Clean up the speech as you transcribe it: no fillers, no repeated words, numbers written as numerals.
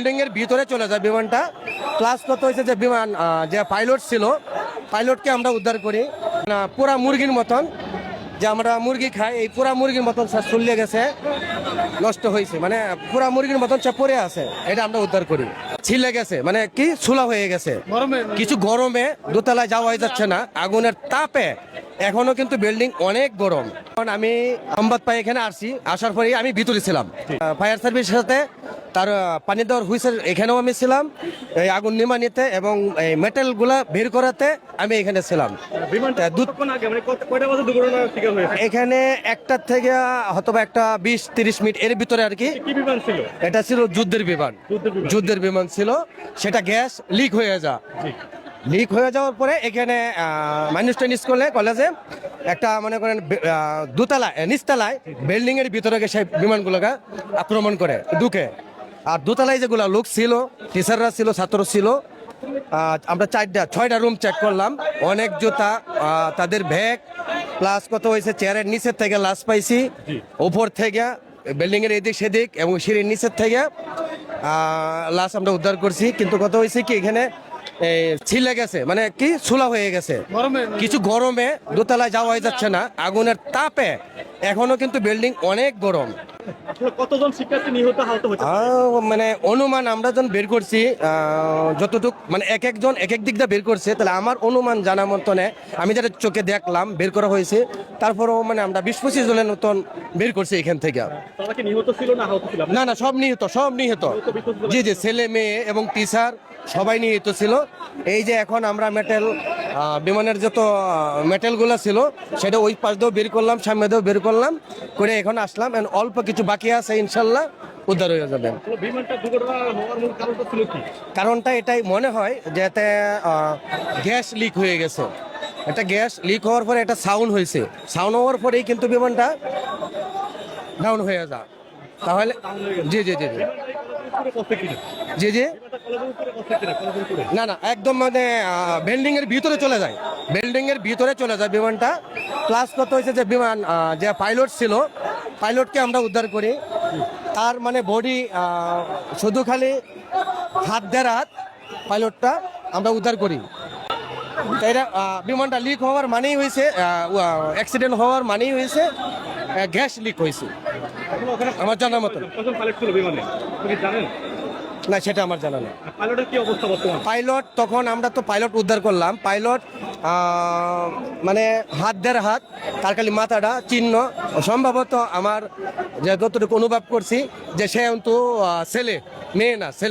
Building এর ভিতরে চলে যায় বিমানটা। প্লাস কত হয়েছে যে বিমান যে পাইলট ছিল, পাইলটকে আমরা উদ্ধার করি। পুরা মুরগির মতন, যে আমরা মুরগি খাই, এই পুরা মুরগির মতন সে চলে গেছে, নষ্ট হয়েছে, মানে পুরা মুরগির মতন সে পড়ে আছে, এটা আমরা উদ্ধার করি। ছিলে গেছে মানে কি ছুলা হয়ে গেছে, কিছু গরমে দোতলায় যাওয়াই যাচ্ছে না, আগুনের তাপে এখনো কিন্তু বিল্ডিং অনেক গরম। কারণ আমি সংবাদ পাই এখানে আসছি, আসার পরেই আমি ভিতরে ছিলাম, ফায়ার সার্ভিসের সাথে তার পানি দেওয়ার হুইসেল এখানেও আমি ছিলাম, এই আগুন নিমানিতে এবং এই মেটেল গুলা বের করাতে আমি এখানে ছিলাম। এখানে একটার থেকে হয়তো একটা 20-30 মিনিট এর ভিতরে আর কি। এটা ছিল যুদ্ধের বিমান, যুদ্ধের বিমান ছিল, সেটা গ্যাস লিক হয়ে লিক হয়ে যাওয়ার পরে এখানে মানুষটা স্কুলে কলেজে একটা মনে করেন দোতলায় নিচতলায় বিল্ডিং এর ভিতরে সেই বিমানগুলোকে আক্রমণ করে ঢুকে। আর দোতলায় যেগুলো লোক ছিল, টিচাররা ছিল, ছাত্র ছিল, আমরা 4-6টা রুম চেক করলাম, অনেক জুতা, তাদের ব্যাগ, প্লাস কত হয়েছে চেয়ারের নিচের থেকে লাশ পাইছি, উপর থেকে বিল্ডিং এর এদিক সেদিক এবং সিঁড়ির নিচের থেকে লাশ আমরা উদ্ধার করছি। কিন্তু কত হয়েছে কি এখানে ছিলে গেছে মানে কি ছুলা হয়ে গেছে, কিছু গরমে দোতলায় যাওয়াই যাচ্ছে না, আগুনের তাপে এখনো কিন্তু বিল্ডিং অনেক গরম। কতজন শিক্ষার্থী নিহত আহত হয়েছে মানে অনুমান আমরা যখন বের করছি, যতটুক মানে এক একজন এক এক দিক দিয়ে বের করছে, তাহলে আমার অনুমান জানা মতনে আমি যেটা চোখে দেখলাম বের করা হয়েছে, তারপরেও মানে আমরা 20-25 জনের মতন বের করছি এখান থেকে। তারা কি নিহত ছিল না আহত ছিল? না, সব নিহত, সব নিহত, জি জি, ছেলে মেয়ে এবং টিচার সবাই নিহত ছিল। এই যে এখন আমরা মেটেল বিমানের যত মেটেলগুলো ছিল সেটা ওই পাশ দিয়েও বের করলাম, সামনে দিয়েও বের করলাম করে এখন আসলাম, অল্প কিছু বাকি আছে, ইনশাল্লাহ উদ্ধার হয়ে যাবে। কারণটা এটাই মনে হয় যে এতে গ্যাস লিক হয়ে গেছে, এটা গ্যাস লিক হওয়ার পরে একটা সাউন্ড হয়েছে, সাউন্ড হওয়ার পরেই কিন্তু বিমানটা ডাউন হয়ে যায়। তাহলে জি জি জি জি জি না, একদম মানে বিল্ডিং এর ভিতরে চলে যায়, বিল্ডিং এর ভিতরে চলে যায় বিমানটা। প্লাস কত হয়েছে যে বিমান যে পাইলট ছিল, পাইলটকে আমরা উদ্ধার করি, তার মানে বডি শুধু খালি হাত পাইলটটা আমরা উদ্ধার করি। এটা বিমানটা লিক হওয়ার মানেই হয়েছে, অ্যাক্সিডেন্ট হওয়ার মানেই হয়েছে গ্যাস লিক হয়েছে আমার জানার মতো। না, সেটা আমার জানা নেই। পাইলট তখন আমরা তো পাইলট উদ্ধার করলাম, পাইলট মানে হাত তার খালি মাথাটা চিহ্ন, সম্ভবত আমার যে যতটুকু অনুভব করছি যে সে কিন্তু ছেলে, মেয়ে না ছেলে।